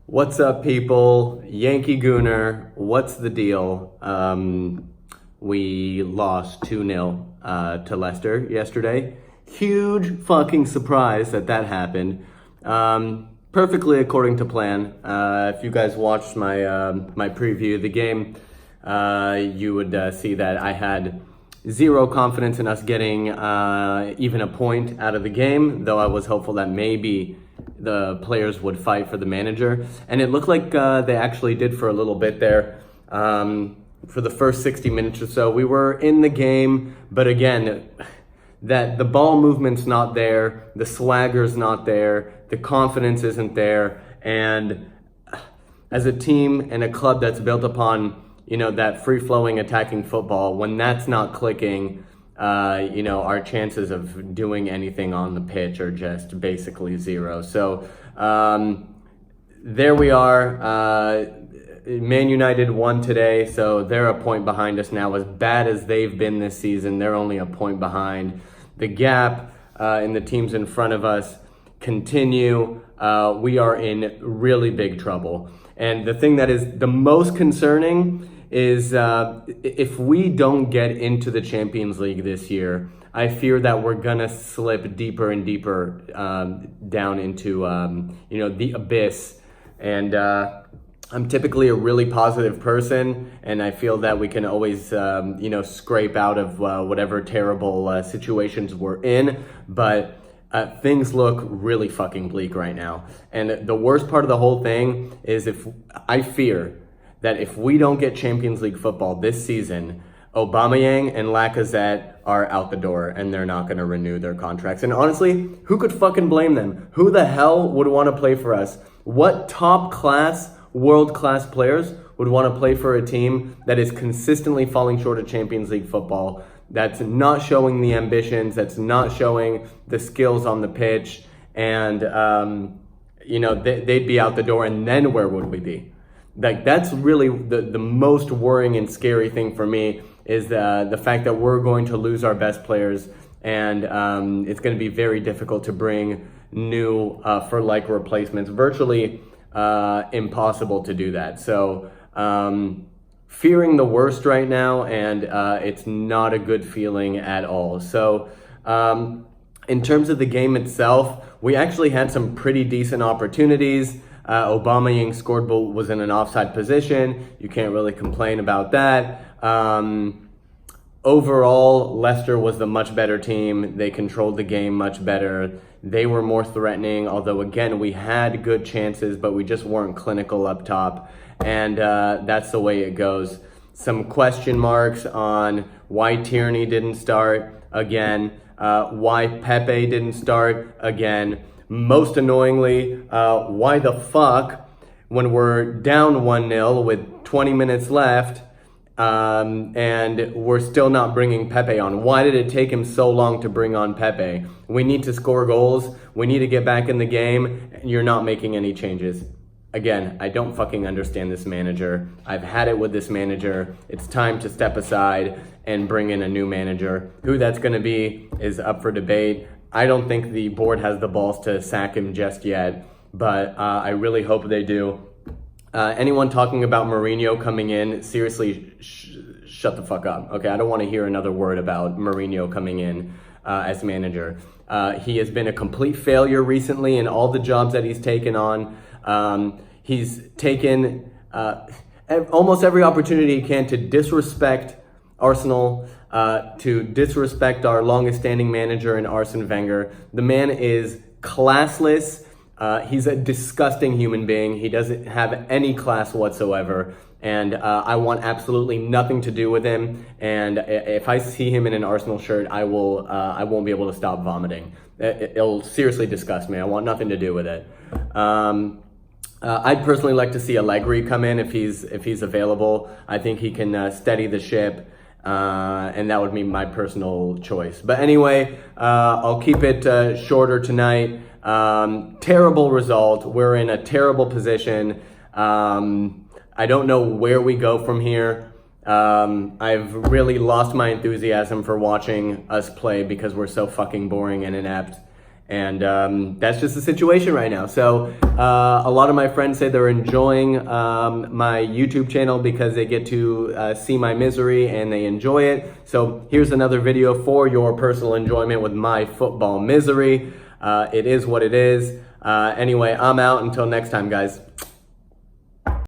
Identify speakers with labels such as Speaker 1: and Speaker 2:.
Speaker 1: What's up, people? Yankee Gooner, what's the deal? We lost 2-0 to Leicester yesterday. Huge fucking surprise that happened. Perfectly according to plan. If you guys watched my preview of the game, you would see that I had zero confidence in us getting even a point out of the game, though I was hopeful that maybe the players would fight for the manager. And it looked like they actually did for a little bit there. For the first 60 minutes or so, we were in the game, but again, that the ball movement's not there, the swagger's not there, the confidence isn't there, and as a team and a club that's built upon, that free-flowing attacking football, when that's not clicking, our chances of doing anything on the pitch are just basically zero. So there we are. Man United won today, so they're a point behind us now. As bad as they've been this season, they're only a point behind. The gap in the teams in front of us continue. We are in really big trouble. And the thing that is the most concerning is if we don't get into the Champions League this year, I fear that we're gonna slip deeper and deeper down into the abyss. And I'm typically a really positive person, and I feel that we can always scrape out of whatever terrible situations we're in, but things look really fucking bleak right now. And the worst part of the whole thing is I fear that if we don't get Champions League football this season, Aubameyang and Lacazette are out the door and they're not going to renew their contracts. And honestly, who could fucking blame them? Who the hell would want to play for us? What top class, world-class players would want to play for a team that is consistently falling short of Champions League football, that's not showing the ambitions, that's not showing the skills on the pitch, and they'd be out the door, and then where would we be? Like, that's really the most worrying and scary thing for me, is the fact that we're going to lose our best players, and it's going to be very difficult to bring new for-like replacements. Virtually impossible to do that. So fearing the worst right now, and it's not a good feeling at all. So in terms of the game itself, we actually had some pretty decent opportunities. Aubameyang scored, but was in an offside position. You can't really complain about that. Overall, Leicester was the much better team. They controlled the game much better. They were more threatening, although again, we had good chances, but we just weren't clinical up top. And that's the way it goes. Some question marks on why Tierney didn't start again, why Pepe didn't start again. Most annoyingly, why the fuck, when we're down 1-0 with 20 minutes left, and we're still not bringing Pepe on? Why did it take him so long to bring on Pepe? We need to score goals. We need to get back in the game. And you're not making any changes. Again, I don't fucking understand this manager. I've had it with this manager. It's time to step aside and bring in a new manager. Who that's going to be is up for debate. I don't think the board has the balls to sack him just yet, but I really hope they do. Anyone talking about Mourinho coming in, seriously, shut the fuck up. Okay, I don't want to hear another word about Mourinho coming in as manager. He has been a complete failure recently in all the jobs that he's taken on. He's taken almost every opportunity he can to disrespect Arsenal, to disrespect our longest standing manager in Arsene Wenger. The man is classless. He's a disgusting human being. He doesn't have any class whatsoever. And I want absolutely nothing to do with him. And if I see him in an Arsenal shirt, I won't be able to stop vomiting. It'll seriously disgust me. I want nothing to do with it. I'd personally like to see Allegri come in if he's available. I think he can steady the ship. And that would be my personal choice. But anyway, I'll keep it shorter tonight. Terrible result. We're in a terrible position. I don't know where we go from here. I've really lost my enthusiasm for watching us play because we're so fucking boring and inept. And that's just the situation right now. So a lot of my friends say they're enjoying my YouTube channel because they get to see my misery and they enjoy it. So here's another video for your personal enjoyment with my football misery. It is what it is. Anyway, I'm out. Until next time, guys.